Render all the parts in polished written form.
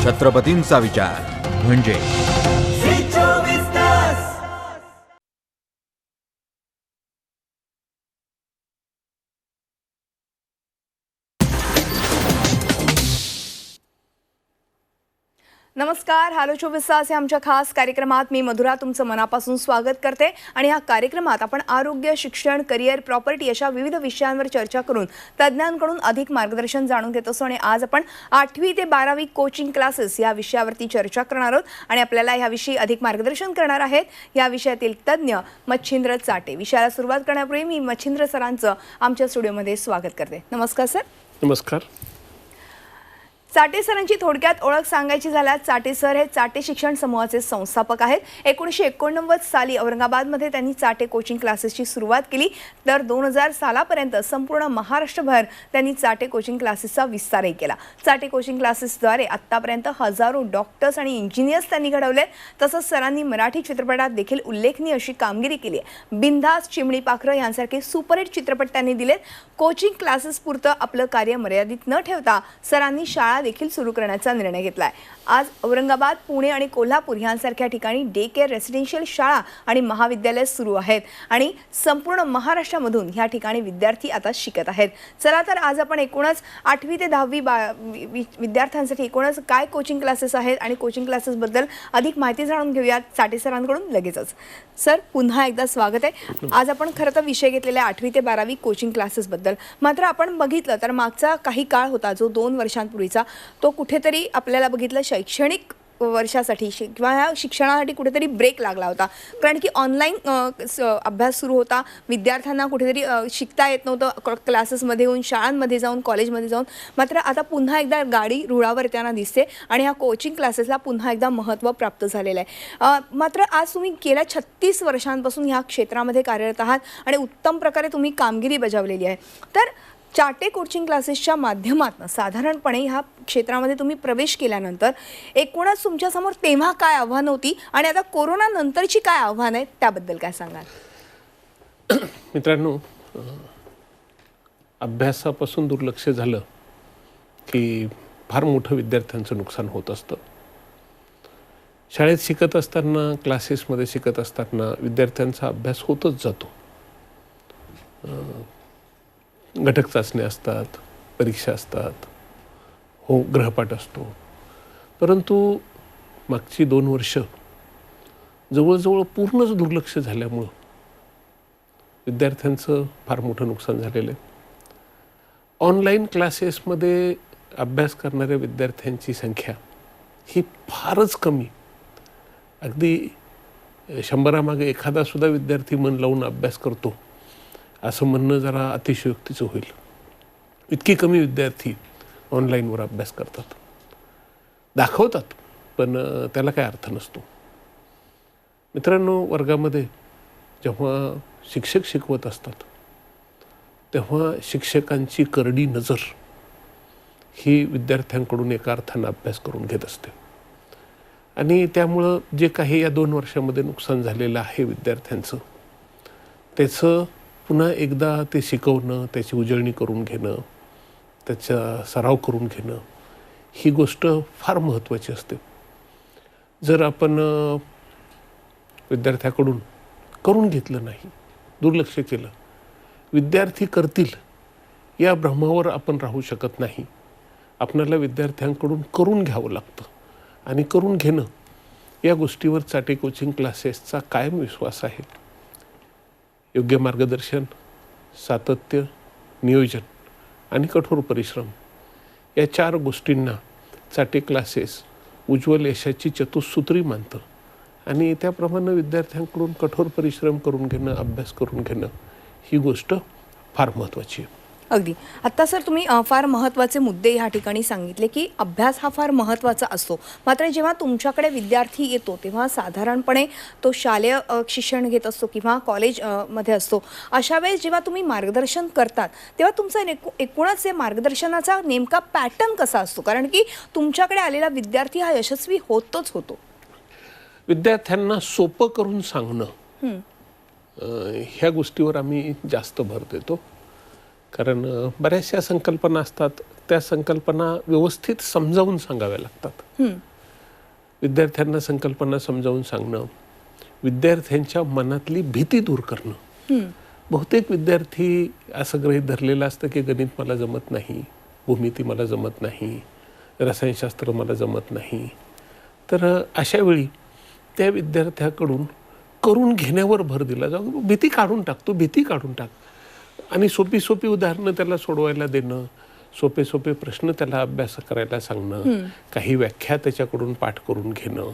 छत्रपतींचा विचार म्हणजे नमस्कार. हॅलो 24 तास या आमच्या खास कार्यक्रमात मी मधुरा तुमचं मनापासून स्वागत करते. आणि या कार्यक्रमात आपण आरोग्य, शिक्षण, करिअर, प्रॉपर्टी अशा विविध विषयांवर चर्चा करून तज्ज्ञांकडून अधिक मार्गदर्शन जाणून घेत असतो. आणि आज आपण 8वी ते 12वी कोचिंग क्लासेस या विषयावरती चर्चा करणार आहोत. आणि आपल्याला याविषयी अधिक मार्गदर्शन करणार आहेत या विषयातील तज्ज्ञ मच्छिंद्र चाटे. विषयाला सुरुवात करण्यापूर्वी मी मच्छिंद्र सरांचं आमच्या स्टुडिओमध्ये स्वागत करते. नमस्कार सर. नमस्कार. चाटे सरांची थोडक्यात ओळख सांगायची झाल्यास चाटे सर हे चाटे शिक्षण समूहाचे संस्थापक आहेत. 1989 साली औरंगाबादमध्ये त्यांनी चाटे कोचिंग क्लासेसची सुरुवात केली. तर 2000 सालापर्यंत संपूर्ण महाराष्ट्रभर त्यांनी चाटे कोचिंग क्लासेसचा विस्तारही केला. चाटे कोचिंग क्लासेसद्वारे आत्तापर्यंत हजारो डॉक्टर्स आणि इंजिनियर्स त्यांनी घडवले. तसंच सरांनी मराठी चित्रपटात देखील उल्लेखनीय अशी कामगिरी केली आहे. बिंदास, चिमणी पाखरं यांसारखे सुपरहिट चित्रपट त्यांनी दिलेत. कोचिंग क्लासेस पुरतं आपलं कार्य मर्यादित न ठेवता सरांनी शाळा देखील सुरू करण्याचा निर्णय घेतलाय. आज औरंगाबाद, पुणे आणि कोल्हापूर यांसारख्या ठिकाणी डे केअर, रेसिडेन्शियल शाळा आणि महाविद्यालय सुरू आहेत. आणि संपूर्ण महाराष्ट्रामधून ह्या ठिकाणी विद्यार्थी आता शिकत आहेत. चला तर आज आपण एकूणच 8वी ते 10वी विद्यार्थ्यांसाठी एकूणच काय कोचिंग क्लासेस आहेत आणि कोचिंग क्लासेसबद्दल अधिक माहिती जाणून घेऊयात चाटे सरांकडून लगेचच. सर, पुन्हा एकदा स्वागत आहे. आज आपण खरं तर विषय घेतलेला 8वी ते 12वी कोचिंग क्लासेसबद्दल. मात्र आपण बघितलं तर मागचा काही काळ होता जो 2 वर्षांपूर्वीचा, तो कुठेतरी आपल्याला बघितलं शैक्षणिक वर्षासाठी किंवा ह्या शिक्षणासाठी कुठेतरी ब्रेक लागला होता. कारण की ऑनलाईन अभ्यास सुरू होता. विद्यार्थ्यांना कुठेतरी शिकता येत नव्हतं क्लासेसमध्ये येऊन, शाळांमध्ये जाऊन, कॉलेजमध्ये जाऊन. मात्र आता पुन्हा एकदा गाडी रुळावर त्यांना दिसते आणि ह्या कोचिंग क्लासेसला पुन्हा एकदा महत्त्व प्राप्त झालेलं आहे. मात्र आज तुम्ही गेल्या 36 वर्षांपासून ह्या क्षेत्रामध्ये कार्यरत आहात आणि उत्तम प्रकारे तुम्ही कामगिरी बजावलेली आहे. तर चाटे कोचिंग क्लासेसच्या माध्यमातून साधारणपणे ह्या क्षेत्रामध्ये तुम्ही प्रवेश केल्यानंतर एकूणच तुमच्यासमोर तेव्हा काय आव्हानं होती आणि आता कोरोना नंतरची काय आव्हानं आहेत त्याबद्दल काय सांगाल? मित्रांनो, अभ्यासापासून दुर्लक्ष झालं की फार मोठं विद्यार्थ्यांचं नुकसान होत असतं. शाळेत शिकत असताना, क्लासेसमध्ये शिकत असताना विद्यार्थ्यांचा अभ्यास होतच जातो. घटक चाचण्या असतात, परीक्षा असतात, हो गृहपाठ असतो. परंतु मागची 2 वर्ष जवळजवळ पूर्णच दुर्लक्ष झाल्यामुळं विद्यार्थ्यांचं फार मोठं नुकसान झालेलं आहे. ऑनलाईन क्लासेसमध्ये अभ्यास करणाऱ्या विद्यार्थ्यांची संख्या ही फारच कमी. अगदी 100 मागे एखादासुद्धा विद्यार्थी मन लावून अभ्यास करतो असं म्हणणं जरा अतिशयोक्तीचं होईल. इतकी कमी विद्यार्थी ऑनलाईनवर अभ्यास करतात, दाखवतात, पण त्याला काय अर्थ नसतो. मित्रांनो, वर्गामध्ये जेव्हा शिक्षक शिकवत असतात तेव्हा शिक्षकांची करडी नजर ही विद्यार्थ्यांकडून एका अर्थानं अभ्यास करून घेत असते. आणि त्यामुळं जे काही या 2 वर्षामध्ये नुकसान झालेलं आहे विद्यार्थ्यांचं, त्याचं पुन्हा एकदा ते शिकवणं, त्याची उजळणी करून घेणं, त्याचा सराव करून घेणं ही गोष्ट फार महत्त्वाची असते. जर आपण विद्यार्थ्याकडून करून घेतलं नाही, दुर्लक्ष केलं, विद्यार्थी करतील या भ्रमावर आपण राहू शकत नाही. आपल्याला विद्यार्थ्यांकडून करून घ्यावं लागतं. आणि करून घेणं या गोष्टीवर चाटे कोचिंग क्लासेसचा कायम विश्वास आहे. योग्य मार्गदर्शन, सातत्य, नियोजन आणि कठोर परिश्रम या 4 गोष्टींना चाटे क्लासेस उज्ज्वल यशाची चतुसूत्री मानतं. आणि त्याप्रमाणे विद्यार्थ्यांकडून कठोर परिश्रम करून घेणं, अभ्यास करून घेणं ही गोष्ट फार महत्त्वाची आहे. अगदी. आता सर तुम्ही फार महत्त्वाचे मुद्दे ह्या ठिकाणी सांगितले की अभ्यास हा फार महत्त्वाचा असतो. मात्र जेव्हा तुमच्याकडे विद्यार्थी येतो तेव्हा साधारणपणे तो शालेय शिक्षण घेत असतो किंवा कॉलेजमध्ये असतो. अशा वेळेस जेव्हा तुम्ही मार्गदर्शन करतात तेव्हा तुमचा एकूणच मार्गदर्शनाचा नेमका पॅटर्न कसा असतो? कारण की तुमच्याकडे आलेला विद्यार्थी हा यशस्वी होतोच होतो. विद्यार्थ्यांना सोपं करून सांगणं ह्या गोष्टीवर आम्ही जास्त भर देतो. कारण बऱ्याचशा संकल्पना असतात, त्या संकल्पना व्यवस्थित समजावून सांगाव्या लागतात. विद्यार्थ्यांना संकल्पना समजावून सांगणं, विद्यार्थ्यांच्या मनातली भीती दूर करणं. बहुतेक विद्यार्थी असं गृहीत धरलेलं असतं की गणित मला जमत नाही, भूमिती मला जमत नाही, रसायनशास्त्र मला जमत नाही. तर अशा वेळी त्या विद्यार्थ्याकडून करून घेण्यावर भर दिला जातो. भीती काढून टाक, तू भीती काढून टाक आणि सोपी सोपी उदाहरणं त्याला सोडवायला देणं, सोपे सोपे प्रश्न त्याला अभ्यास करायला सांगणं, काही व्याख्या त्याच्याकडून पाठ करून घेणं.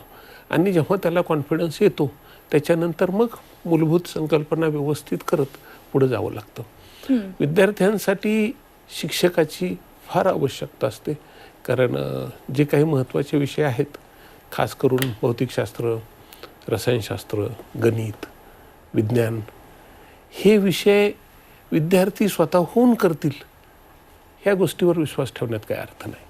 आणि जेव्हा त्याला कॉन्फिडन्स येतो त्याच्यानंतर मग मूलभूत संकल्पना व्यवस्थित करत पुढे जावं लागतं. विद्यार्थ्यांसाठी शिक्षकाची फार आवश्यकता असते, कारण जे काही महत्त्वाचे विषय आहेत, खास करून भौतिकशास्त्र, रसायनशास्त्र, गणित, विज्ञान, हे विषय विद्यार्थी स्वतःहून करतील ह्या गोष्टीवर विश्वास ठेवण्यात काही अर्थ नाही.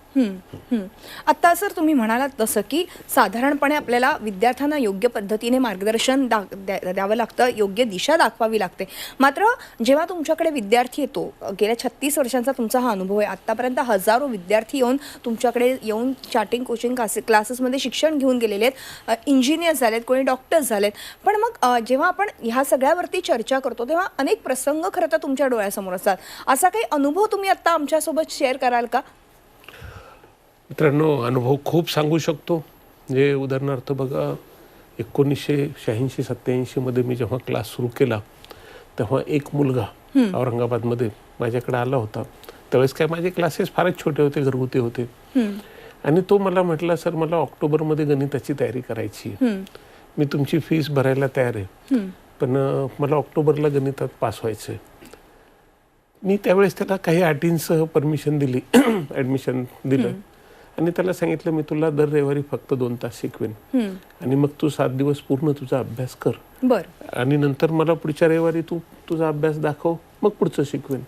आता सर तुम्ही म्हणालात तसं की साधारणपणे आपल्याला विद्यार्थ्यांना योग्य पद्धतीने मार्गदर्शन द्यावं लागतं, योग्य दिशा दाखवावी लागते. मात्र जेव्हा तुमच्याकडे विद्यार्थी येतो, गेल्या 36 वर्षांचा तुमचा हा अनुभव आहे, आत्तापर्यंत हजारो विद्यार्थी येऊन तुमच्याकडे येऊन चार्टिंग कोचिंग क्लासेसमध्ये शिक्षण घेऊन गेलेले आहेत, इंजिनियर्स झालेत, कोणी डॉक्टर्स झालेत. पण मग जेव्हा आपण ह्या सगळ्यावरती चर्चा करतो तेव्हा अनेक प्रसंग खरं तर तुमच्या डोळ्यासमोर असतात. असा काही अनुभव तुम्ही आत्ता आमच्यासोबत शेअर कराल का? मित्रांनो, अनुभव खूप सांगू शकतो. म्हणजे उदाहरणार्थ बघा, 1986-87 मध्ये मी जेव्हा क्लास सुरू केला तेव्हा एक मुलगा औरंगाबादमध्ये माझ्याकडे आला होता. त्यावेळेस काय माझे क्लासेस फारच छोटे होते, घरगुती होते. आणि तो मला म्हटला, सर मला ऑक्टोबरमध्ये गणिताची तयारी करायची, मी तुमची फीस भरायला तयार आहे, पण मला ऑक्टोबरला गणितात पास व्हायचं आहे. मी त्यावेळेस त्याला काही अटींसह परमिशन दिली, ॲडमिशन दिलं आणि त्याला सांगितलं, मी तुला दर रविवारी फक्त 2 तास शिकवेन आणि मग तू 7 दिवस पूर्ण तुझा अभ्यास कर. आणि नंतर मला पुढच्या रविवारी तू तुझा अभ्यास दाखव, मग पुढचं शिकवेन.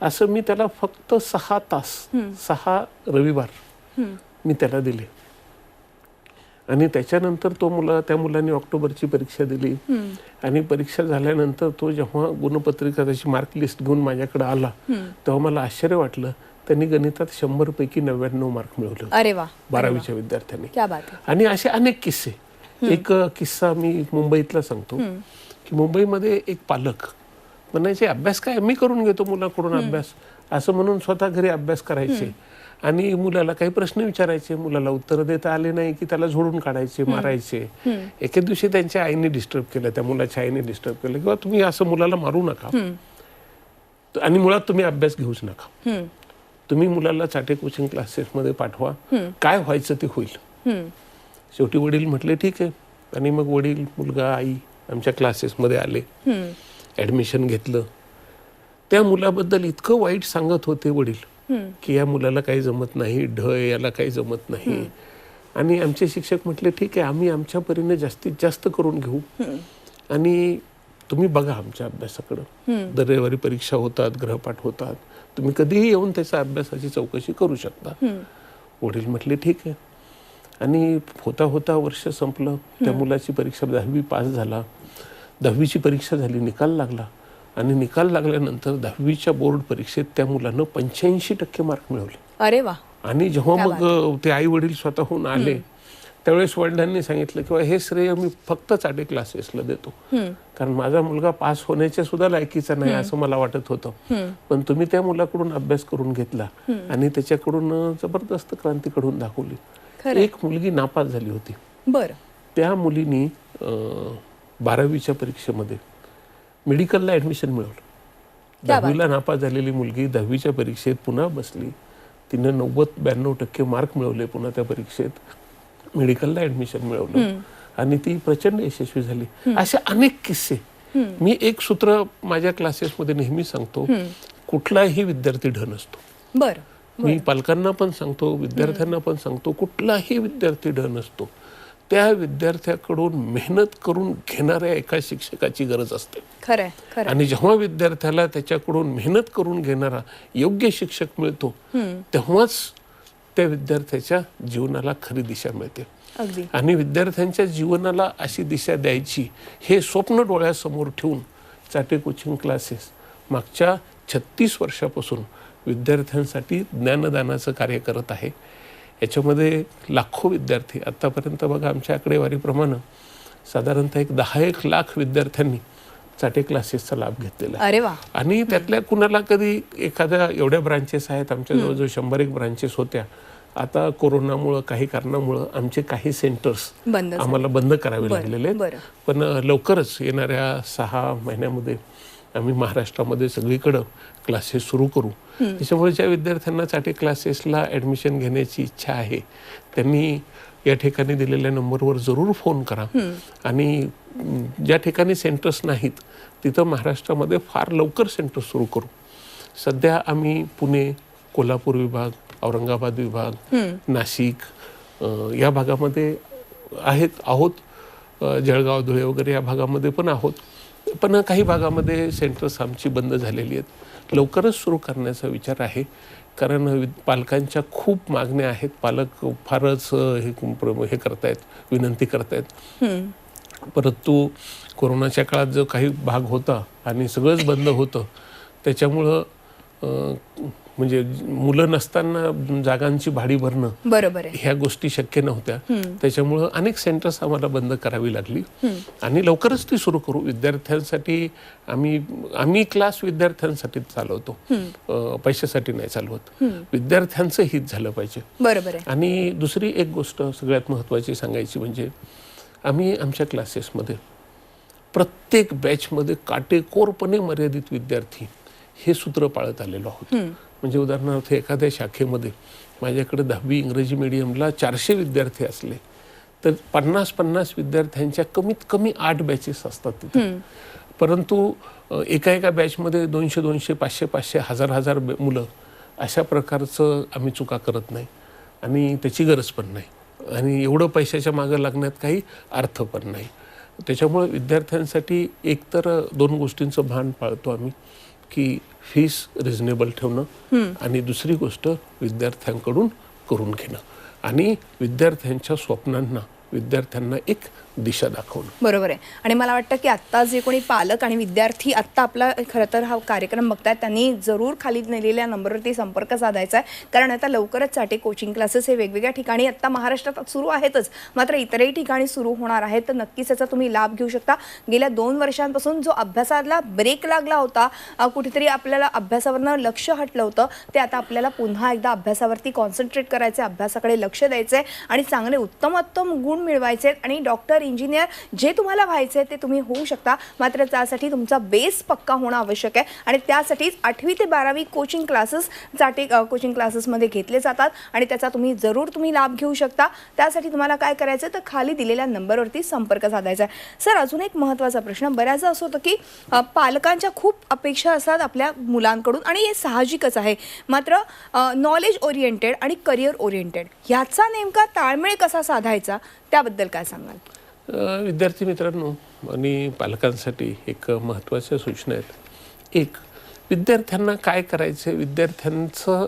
असं मी त्याला फक्त 6 तास, 6 रविवार मी त्याला दिले. आणि त्याच्यानंतर त्या मुलाने ऑक्टोबरची परीक्षा दिली आणि परीक्षा झाल्यानंतर तो जेव्हा गुणपत्रिका त्याची मार्क लिस्ट घेऊन माझ्याकडे आला तेव्हा मला आश्चर्य वाटलं. त्यांनी गणितात 100 पैकी 99 मार्क मिळवले. अरे वा, 12वीच्या विद्यार्थ्यांनी. क्या बात आहे. आणि असे अनेक किस्से. एक किस्सा मी मुंबईतला सांगतो की मुंबईमध्ये एक पालक म्हणायचे, अभ्यास काय मी करून घेतो मुलाकडून अभ्यास, असं म्हणून स्वतः घरी अभ्यास करायचे आणि मुलाला काही प्रश्न विचारायचे, मुलाला उत्तर देता आले नाही की त्याला झोडून काढायचे, मारायचे. एके दिवशी त्यांच्या आईने डिस्टर्ब केलं, त्या मुलाच्या आईने डिस्टर्ब केलं, किंवा तुम्ही असं मुलाला मारू नका आणि मुळात तुम्ही अभ्यास घेऊच नका, तुम्ही मुलाला चाटे कोचिंग क्लासेसमध्ये पाठवा, काय व्हायचं ते होईल. शेवटी वडील म्हटले ठीक आहे. आणि मग वडील, मुलगा, आई आमच्या क्लासेसमध्ये आले, ॲडमिशन घेतलं. त्या मुलाबद्दल इतकं वाईट सांगत होते वडील की या मुलाला काही जमत नाही, याला काही जमत नाही. आणि आमचे शिक्षक म्हटले ठीक आहे, आम्ही आमच्या परीने जास्तीत जास्त करून घेऊ आणि तुम्ही बघा आमच्या अभ्यासाकडं. दर रविवारी परीक्षा होतात, गृहपाठ होतात, तुम्ही कधीही येऊन त्याच्या अभ्यासाची चौकशी करू शकता. वडील म्हटले ठीक आहे. आणि होता होता वर्ष संपलं. त्या मुलाची परीक्षा 10वी पास झाला, 10वीची परीक्षा झाली, निकाल लागला आणि निकाल लागल्यानंतर 10वीच्या बोर्ड परीक्षेत त्या मुलानं 85% मार्क मिळवले. अरे वा. आणि जेव्हा मग ते आई वडील स्वतःहून आले त्यावेळेस वडिलांनी सांगितलं की हे श्रेय मी फक्त चाटे क्लासेसला देतो, कारण माझा मुलगा पास होण्याच्या सुद्धा लायकीचा नाही असं मला वाटत होतं, पण तुम्ही त्या मुलाकडून अभ्यास करून घेतला आणि त्याच्याकडून जबरदस्त क्रांती घडवून दाखवली. एक मुलगी नापास झाली होती. त्या मुलीनी 12वीच्या परीक्षेमध्ये मेडिकलला ॲडमिशन मिळवलं. 10वीला नापास झालेली मुलगी 10वीच्या परीक्षेत पुन्हा बसली, तिने 90-92% मार्क मिळवले, पुन्हा त्या परीक्षेत मेडिकलला ॲडमिशन मिळवलं आणि ती प्रचंड यशस्वी झाली. असे अनेक किस्से. मी एक सूत्र माझ्या क्लासेसमध्ये नेहमी सांगतो, कुठलाही विद्यार्थी ढ नसतो. मी पालकांना पण सांगतो, विद्यार्थ्यांना पण सांगतो, कुठलाही विद्यार्थी ढ नसतो. त्या विद्यार्थ्याकडून मेहनत करून घेणाऱ्या एका शिक्षकाची गरज असते. आणि जेव्हा विद्यार्थ्याला त्याच्याकडून मेहनत करून घेणारा योग्य शिक्षक मिळतो तेव्हाच त्या विद्यार्थ्याच्या जीवनाला खरी दिशा मिळते. आणि विद्यार्थ्यांच्या जीवनाला अशी दिशा द्यायची हे स्वप्न डोळ्यासमोर ठेवून चाटे कोचिंग क्लासेस मागच्या 36 वर्षापासून विद्यार्थ्यांसाठी ज्ञानदानाचं कार्य करत आहे. याच्यामध्ये लाखो विद्यार्थी आत्तापर्यंत बघा आमच्या आकडेवारीप्रमाणे साधारणतः 10-1 लाख विद्यार्थ्यांनी चाटे क्लासेसचा लाभ घेतलेला आहे. अरे वा. आणि त्यातल्या कुणाला कधी एखाद्या एवढ्या ब्रांचेस आहेत आमच्या जवळजवळ 100-1 ब्रांचेस होत्या. आता कोरोनामुळं काही कारणामुळं आमचे काही सेंटर्स आम्हाला बंद करावे लागलेले आहेत. पण लवकरच येणाऱ्या 6 महिन्यामध्ये आम्ही महाराष्ट्रामध्ये सगळीकडं क्लासेस सुरू करू. त्याच्यामुळे ज्या विद्यार्थ्यांना चाटे क्लासेसला ॲडमिशन घेण्याची इच्छा आहे त्यांनी या ठिकाणी दिलेल्या नंबरवर जरूर फोन करा. आणि ज्या ठिकाणी सेंटर्स नाहीत तिथं महाराष्ट्रामध्ये फार लवकर सेंटर सुरू करू. सध्या आम्ही पुणे, कोल्हापूर विभाग, औरंगाबाद विभाग, नाशिक या भागामध्ये आहोत. जळगाव, धुळे वगैरे या भागामध्ये पण आहोत. पण काही भागामध्ये सेंटर्स आमची बंद झालेली आहेत. लवकरच सुरू करण्याचा विचार आहे. कारण पालकांच्या खूप मागण्या आहेत. पालक फारच हे करतायत, विनंती करतायत. परंतु कोरोनाच्या काळात जो काही भाग होता आणि सगळंच बंद होतं त्याच्यामुळं म्हणजे मुलं नसताना जागांची भाडी भरणं बरोबर आहे, ह्या गोष्टी शक्य नव्हत्या. त्याच्यामुळं अनेक सेंटर्स आम्हाला बंद करावी लागली आणि लवकरच ती सुरू करू. विद्यार्थ्यांसाठी आम्ही क्लास विद्यार्थ्यांसाठी चालवतो, पैशासाठी नाही चालवत. विद्यार्थ्यांचं हित झालं पाहिजे. बरोबर आहे. आणि दुसरी एक गोष्ट सगळ्यात महत्त्वाची सांगायची म्हणजे आम्ही आमच्या क्लासेसमध्ये प्रत्येक बॅचमध्ये काटेकोरपणे मर्यादित विद्यार्थी हे सूत्र पाळत आलेलो आहोत. म्हणजे उदाहरणार्थ एखाद्या शाखेमध्ये माझ्याकडे 10वी इंग्रजी मीडियमला 400 विद्यार्थी असले तर 50-50 विद्यार्थ्यांच्या कमीत कमी 8 बॅचेस असतात तिथे. परंतु एका बॅचमध्ये 200-200, 500-500, 1000-1000 मुलं अशा प्रकारचं आम्ही चुका करत नाही आणि त्याची गरज पण नाही. आणि एवढं पैशाच्या मागं लागण्यात काही अर्थ पण नाही. त्याच्यामुळे विद्यार्थ्यांसाठी एकतर 2 गोष्टींचं भान पाळतो आम्ही की फीस रिझनेबल ठेवणं आणि दुसरी गोष्ट विद्यार्थ्यांकडून करून घेणं आणि विद्यार्थ्यांच्या स्वप्नांना विद्यार्थ्यांना एक दिशा दाखवणं. बरोबर आहे. आणि मला वाटतं की आत्ता जे कोणी पालक आणि विद्यार्थी आत्ता आपला खरं तर हा कार्यक्रम बघतायत त्यांनी जरूर खाली दिलेल्या नंबरवरती संपर्क साधायचा आहे. कारण आता लवकरच चाटे कोचिंग क्लासेस हे वेगवेगळ्या ठिकाणी आत्ता महाराष्ट्रात सुरू आहेतच, मात्र इतरही ठिकाणी सुरू होणार आहेत. तर नक्कीच याचा तुम्ही लाभ घेऊ शकता. गेल्या 2 वर्षांपासून जो अभ्यासाला ब्रेक लागला होता, कुठेतरी आपल्याला अभ्यासावरनं लक्ष हटलं होतं, ते आता आपल्याला पुन्हा एकदा अभ्यासावरती कॉन्सन्ट्रेट करायचं आहे, अभ्यासाकडे लक्ष द्यायचं आहे आणि चांगले उत्तमोत्तम गुण मिळवायचे आहेत. आणि डॉक्टर, इंजिनियर जे तुम्हाला व्हायचे ते तुम्ही होऊ शकता. मात्र त्यासाठी तुमचा बेस पक्का होणं आवश्यक आहे आणि त्यासाठीच 8वी ते 12वी कोचिंग क्लासेस चाटे कोचिंग क्लासेसमध्ये घेतले जातात आणि त्याचा तुम्ही लाभ घेऊ शकता. त्यासाठी तुम्हाला काय करायचं तर खाली दिलेल्या नंबरवरती संपर्क साधायचा आहे. सर, अजून एक महत्त्वाचा प्रश्न, बऱ्याचदा असं होतं की पालकांच्या खूप अपेक्षा असतात आपल्या मुलांकडून आणि हे साहजिकच आहे. मात्र नॉलेज ओरिएंटेड आणि करिअर ओरिएंटेड ह्याचा नेमका ताळमेळ कसा साधायचा त्याबद्दल काय सांगाल? विद्यार्थी मित्रांनो आणि पालकांसाठी एक महत्त्वाच्या सूचना आहेत. एक, विद्यार्थ्यांना काय करायचं, विद्यार्थ्यांचं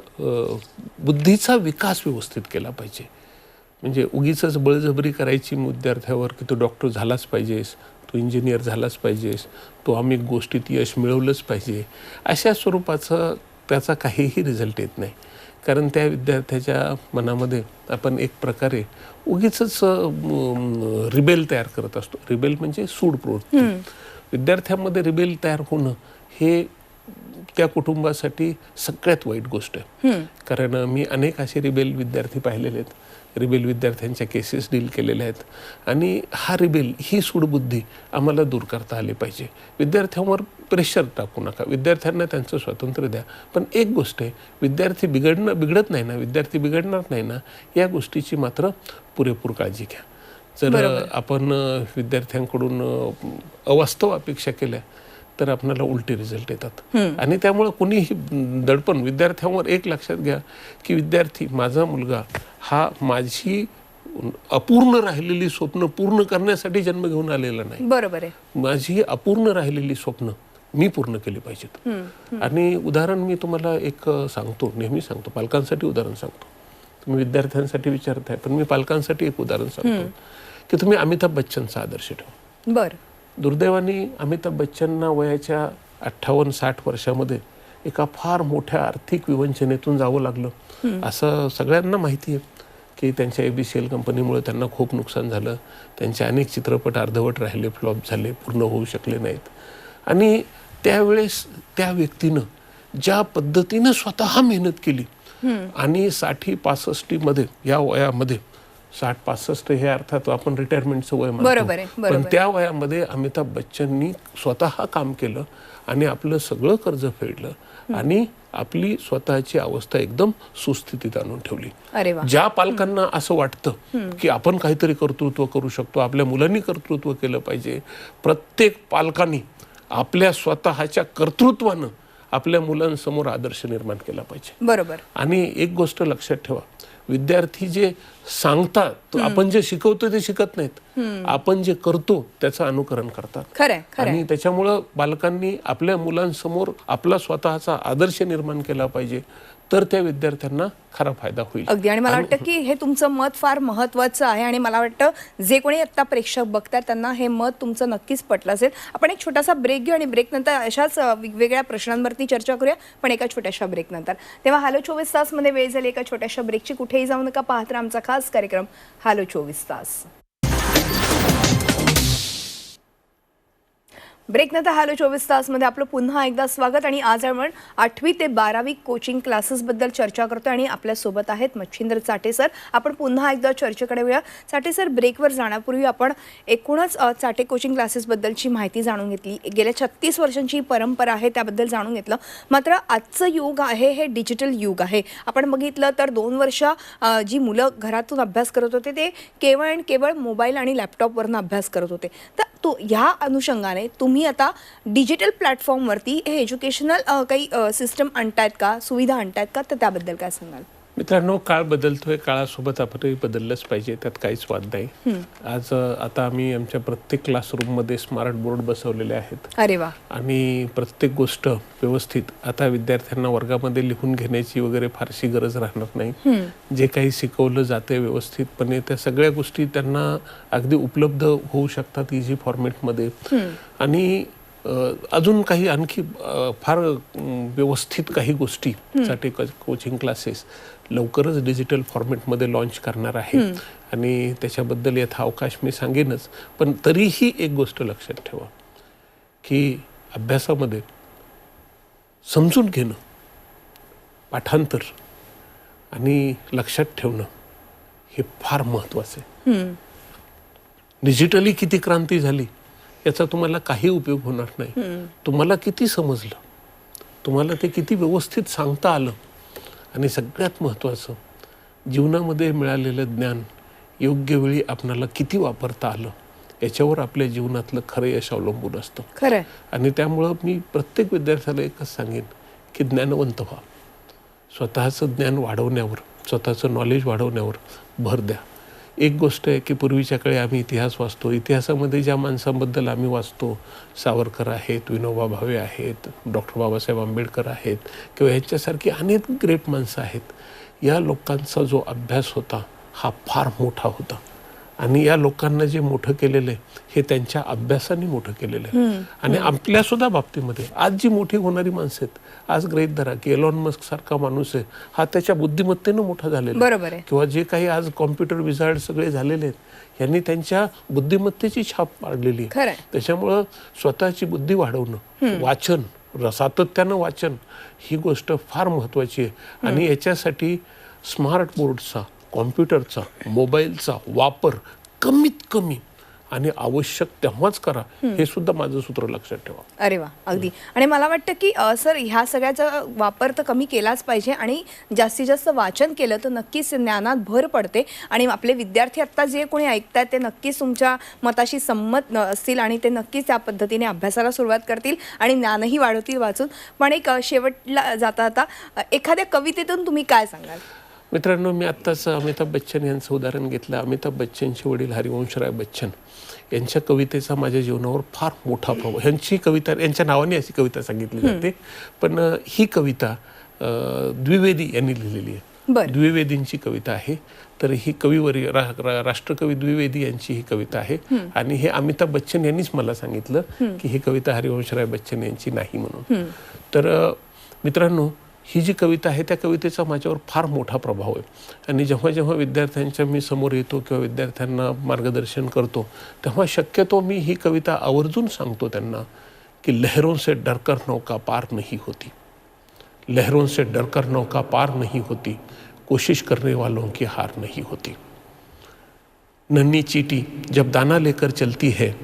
बुद्धीचा विकास व्यवस्थित केला पाहिजे. म्हणजे उगीचच बळजबरी करायची विद्यार्थ्यावर की तू डॉक्टर झालाच पाहिजेस, तू इंजिनियर झालाच पाहिजेस, तू अनेक गोष्टीत यश मिळवलंच पाहिजे, अशा स्वरूपाचं त्याचा काहीही रिझल्ट येत नाही. कारण त्या विद्यार्थ्याच्या मनामध्ये आपण एक प्रकारे उगीचच रिबेल तयार करत असतो. रिबेल म्हणजे सूड प्रवृत्ती. विद्यार्थ्यांमध्ये रिबेल तयार होणं हे त्या कुटुंबासाठी सगळ्यात वाईट गोष्ट आहे. कारण मी अनेक असे रिबेल विद्यार्थी पाहिलेले आहेत, रिबेल विद्यार्थ्यांच्या केसेस डील केलेल्या आहेत. आणि ही सूडबुद्धी आम्हाला दूर करता आली पाहिजे. विद्यार्थ्यांवर प्रेशर टाकू नका, विद्यार्थ्यांना त्यांचं स्वातंत्र्य द्या. पण एक गोष्ट आहे, विद्यार्थी बिघडत नाही ना, विद्यार्थी बिघडणार नाही ना, या गोष्टीची मात्र पुरेपूर काळजी घ्या. जर आपण विद्यार्थ्यांकडून अवास्तव अपेक्षा केल्या तर आपल्याला उलटे रिझल्ट येतात. आणि त्यामुळे कुणीही दडपण विद्यार्थ्यांवर एक लक्षात घ्या की विद्यार्थी, माझा मुलगा हा माझी अपूर्ण राहिलेली स्वप्न पूर्ण करण्यासाठी जन्म घेऊन आलेला नाही. बरोबर आहे. माझी अपूर्ण राहिलेली स्वप्न मी पूर्ण केली पाहिजेत. आणि उदाहरण मी तुम्हाला एक सांगतो, नेहमी सांगतो, पालकांसाठी उदाहरण सांगतो. तुम्ही विद्यार्थ्यांसाठी विचारताय पण मी पालकांसाठी एक उदाहरण सांगतो की तुम्ही अमिताभ बच्चनचा आदर्श ठेवा. बरं. दुर्दैवाने अमिताभ बच्चनना वयाच्या 58-60 वर्षामध्ये एका फार मोठ्या आर्थिक विवंचनेतून जावं लागलं असं सगळ्यांना माहिती आहे की त्यांच्या ABCL कंपनीमुळे त्यांना खूप नुकसान झालं. त्यांचे अनेक चित्रपट अर्धवट राहिले, फ्लॉप झाले, पूर्ण होऊ शकले नाहीत. आणि त्यावेळेस त्या व्यक्तीनं ज्या पद्धतीनं स्वतः मेहनत केली आणि 60-65 मध्ये या वयामध्ये 60-65 हे अर्थात आपण रिटायरमेंटचं वय म्हणतो, पण त्या वयामध्ये अमिताभ बच्चननी स्वतः काम केलं आणि आपलं सगळं कर्ज फेडलं आणि आपली स्वतःची अवस्था एकदम सुस्थितीत आणून ठेवली. ज्या पालकांना असं वाटतं की आपण काहीतरी कर्तृत्व करू शकतो, आपल्या मुलांनी कर्तृत्व केलं पाहिजे, प्रत्येक पालकांनी आपल्या स्वतःच्या कर्तृत्वानं आपल्या मुलांसमोर आदर्श निर्माण केला पाहिजे. बरोबर. आणि एक गोष्ट लक्षात ठेवा, विद्यार्थी जे सांगतात, आपण जे शिकवतो ते शिकत नाहीत, आपण जे करतो त्याचं अनुकरण करतात. खरंय. आणि त्याच्यामुळं बालकांनी आपल्या मुलांसमोर आपला स्वतःचा आदर्श निर्माण केला पाहिजे, तर त्या विद्यार्थ्यांना खरा फायदा होईल. अगदी. आणि मला वाटतं की हे तुमचं मत फार महत्त्वाचं आहे आणि मला वाटतं जे कोणी आता प्रेक्षक बघतात त्यांना हे मत तुमचं नक्कीच पटलं असेल. आपण एक छोटासा ब्रेक घेऊ आणि ब्रेक नंतर अशाच वेगवेगळ्या प्रश्नांवरती चर्चा करूया, पण एका छोट्याशा ब्रेक नंतर. तेव्हा हॅलो 24 तासमध्ये वेळ झाली एका छोट्याशा ब्रेकची. कुठेही जाऊ नका, पाहत राहा आमचा खास कार्यक्रम हॅलो 24 तास. ब्रेक नंतर हॅलो 24 तासमध्ये आपलं पुन्हा एकदा स्वागत. आणि आज आपण 8वी ते 12वी कोचिंग क्लासेसबद्दल चर्चा करतो आणि आपल्यासोबत आहेत मच्छिंद्र चाटे सर. आपण पुन्हा एकदा चर्चेकडे वळूया. चाटे सर, ब्रेकवर जाण्यापूर्वी आपण एकूणच चाटे कोचिंग क्लासेसबद्दलची माहिती जाणून घेतली, गेल्या 36 वर्षांची परंपरा आहे त्याबद्दल जाणून घेतलं. मात्र आजचं युग आहे हे डिजिटल युग आहे. आपण बघितलं तर 2 वर्ष जी मुलं घरातून अभ्यास करत होते ते केवळ मोबाईल आणि लॅपटॉपवरनं अभ्यास करत होते. तर ह्या अनुषंगाने तुम्ही आता डिजिटल प्लॅटफॉर्मवरती हे एज्युकेशनल काही सिस्टम आणतायत का, सुविधा आणतायत का, तर त्याबद्दल काय सांगाल? मित्रांनो, काळ बदलतोय, काळासोबत आपणही बदललंच पाहिजे, त्यात काहीच वाद नाही. आज आता आम्ही आमच्या प्रत्येक क्लासरूममध्ये स्मार्ट बोर्ड बसवलेले आहेत. अरे वा. आणि प्रत्येक गोष्ट व्यवस्थित, आता विद्यार्थ्यांना वर्गामध्ये लिहून घेण्याची वगैरे फारशी गरज राहणार नाही. जे काही शिकवलं जाते व्यवस्थितपणे त्या सगळ्या गोष्टी त्यांना अगदी उपलब्ध होऊ शकतात इझी फॉर्मॅटमध्ये. आणि अजून काही आणखी फार व्यवस्थित काही गोष्टी साठी कोचिंग क्लासेस लवकरच डिजिटल फॉर्मॅटमध्ये लॉन्च करणार आहे आणि त्याच्याबद्दल यथावकाश मी सांगेनच. पण तरीही एक गोष्ट लक्षात ठेवा की अभ्यासामध्ये समजून घेणं, पाठांतर आणि लक्षात ठेवणं हे फार महत्त्वाचं आहे. डिजिटली किती क्रांती झाली याचा तुम्हाला काही उपयोग होणार नाही. तुम्हाला किती समजलं, तुम्हाला ते किती व्यवस्थित सांगता आलं, आणि सगळ्यात महत्त्वाचं जीवनामध्ये मिळालेलं ज्ञान योग्य वेळी आपणाला किती वापरता आलं याच्यावर आपल्या जीवनातलं खरं यश अवलंबून असतं. खरं. आणि त्यामुळं मी प्रत्येक विद्यार्थ्याला एकच सांगेन की ज्ञानवंत व्हा, स्वतःचं ज्ञान वाढवण्यावर, स्वतःचं नॉलेज वाढवण्यावर भर द्या. एक गोष्ट आहे की पूर्वीच्या काळी आम्ही इतिहास वाचतो, इतिहासामध्ये ज्या माणसांबद्दल आम्ही वाचतो, सावरकर आहेत, विनोबा भावे आहेत, डॉक्टर बाबासाहेब आंबेडकर आहेत, किंवा ह्यांच्यासारखी अनेक ग्रेट माणसं आहेत, या लोकांचा जो अभ्यास होता हा फार मोठा होता. आणि या लोकांना जे मोठं केलेलं आहे हे त्यांच्या अभ्यासाने मोठं केलेलं आहे. आणि आपल्यासुद्धा बाबतीमध्ये आज जी मोठी होणारी माणसं आहेत, आज गृहीत धरा की एलॉन मस्क सारखा माणूस आहे, हा त्याच्या बुद्धिमत्तेनं मोठा झालेला आहे. किंवा जे काही आज कॉम्प्युटर विझार्ड सगळे झालेले आहेत यांनी त्यांच्या बुद्धिमत्तेची छाप पाडलेली आहे. त्याच्यामुळं स्वतःची बुद्धी वाढवणं, वाचन, सातत्यानं वाचन ही गोष्ट फार महत्त्वाची आहे. आणि याच्यासाठी स्मार्ट बोर्डचा, कॉम्प्युटरचा, मोबाईलचा वापर कमीत कमी आणि आवश्यक तेव्हाच करा, हे सुद्धा माझं सूत्र लक्षात ठेवा. अरे वा, अगदी. आणि मला वाटतं की सर ह्या सगळ्याचा वापर तर कमी केलाच पाहिजे आणि जास्तीत जास्त वाचन केलं तर नक्कीच ज्ञानात भर पडते. आणि आपले विद्यार्थी आत्ता जे कोणी ऐकतात ते नक्कीच तुमच्या मताशी संमत असतील आणि ते नक्कीच त्या पद्धतीने अभ्यासाला सुरुवात करतील आणि ज्ञानही वाढवतील वाचून. पण एक शेवटला जाता जाता एखाद्या कवितेतून तुम्ही काय सांगाल? मित्रांनो, मी आत्ताच अमिताभ बच्चन यांचं उदाहरण घेतलं. अमिताभ बच्चनचे वडील हरिवंशराय बच्चन यांच्या कवितेचा माझ्या जीवनावर फार मोठा प्रभाव. ह्यांची कविता, यांच्या नावाने अशी कविता सांगितली जाते, पण ही कविता द्विवेदी यांनी लिहिलेली आहे. द्विवेदींची कविता आहे. तर ही कविवर्य राष्ट्रकवी द्विवेदी यांची ही कविता आहे. आणि हे अमिताभ बच्चन यांनीच मला सांगितलं की ही कविता हरिवंशराय बच्चन यांची नाही म्हणून. तर मित्रांनो, ही जी कविता आहे त्या कवितेचा माझ्यावर फार मोठा प्रभाव आहे आणि जेव्हा जेव्हा विद्यार्थ्यांच्या मी समोर येतो किंवा विद्यार्थ्यांना मार्गदर्शन करतो तेव्हा शक्यतो मी ही कविता आवर्जून सांगतो त्यांना की लहरों से डरकर नौका पार नहीं होती, लहरों से डरकर नौका पार नहीं होती, कोशिश करने वालों की हार नहीं होती। नन्ही चींटी जब दाना लेकर चलती है,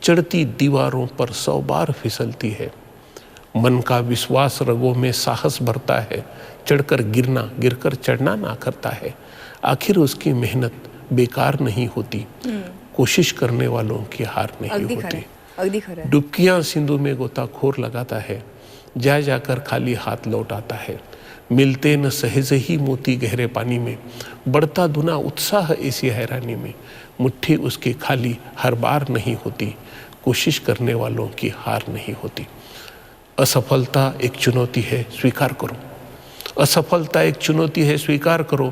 चढ़ती दीवारों पर 100 बार फिसलती है। मन का विश्वास रगों में साहस भरता है, चढ़कर गिरना गिरकर चढ़ना ना करता है। आखिर उसकी मेहनत बेकार नहीं होती, कोशिश करने वालों की हार नहीं अगदी होती। खरं, अगदी खरं. डुबकियां सिंधु में गोताखोर लगाता है, जा जाकर खाली हाथ लौट आता है। मिलते न सहज ही मोती गहरे पानी में, बढ़ता दुना उत्साह ऐसी हैरानी में। मुट्ठी उसकी खाली हर बार नहीं होती, कोशिश करने वालों की हार नहीं होती। असफलता एक चुनौती है, स्वीकार करो। असफलता एक चुनौती है, स्वीकार करो।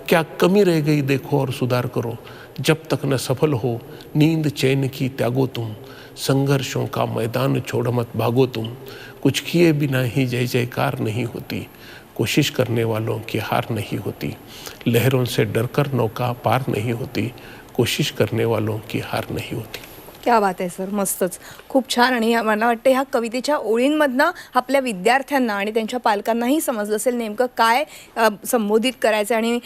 क्या कमी रह गई देखो और सुधार करो। जब तक न सफल हो नींद चैन की त्यागो तुम, संघर्षों का मैदान छोड़ मत भागो तुम। कुछ किए बिना ही जय जयकार नहीं होती, कोशिश करने वालों की हार नहीं होती। लहरों से डरकर नौका पार नहीं होती, कोशिश करने वालों की हार नहीं होती। क्या बात आहे सर, मस्तच, खूप छान. आणि मला वाटतं ह्या कवितेच्या ओळींमधनं आपल्या विद्यार्थ्यांना आणि त्यांच्या पालकांनाही समजलं असेल नेमकं काय संबोधित करायचं. आणि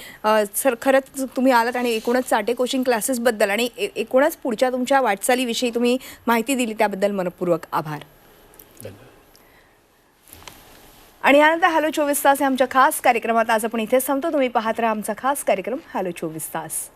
सर खरंच तुम्ही आलात आणि एकूणच चाटे कोचिंग क्लासेसबद्दल आणि एकूणच पुढच्या तुमच्या वाटचालीविषयी तुम्ही माहिती दिली त्याबद्दल मनपूर्वक आभार. आणि यानंतर हॅलो 24 तास या आमच्या खास कार्यक्रमात आज आपण इथेच थांबतो. तुम्ही पाहत राहा आमचा खास कार्यक्रम हॅलो 24 तास.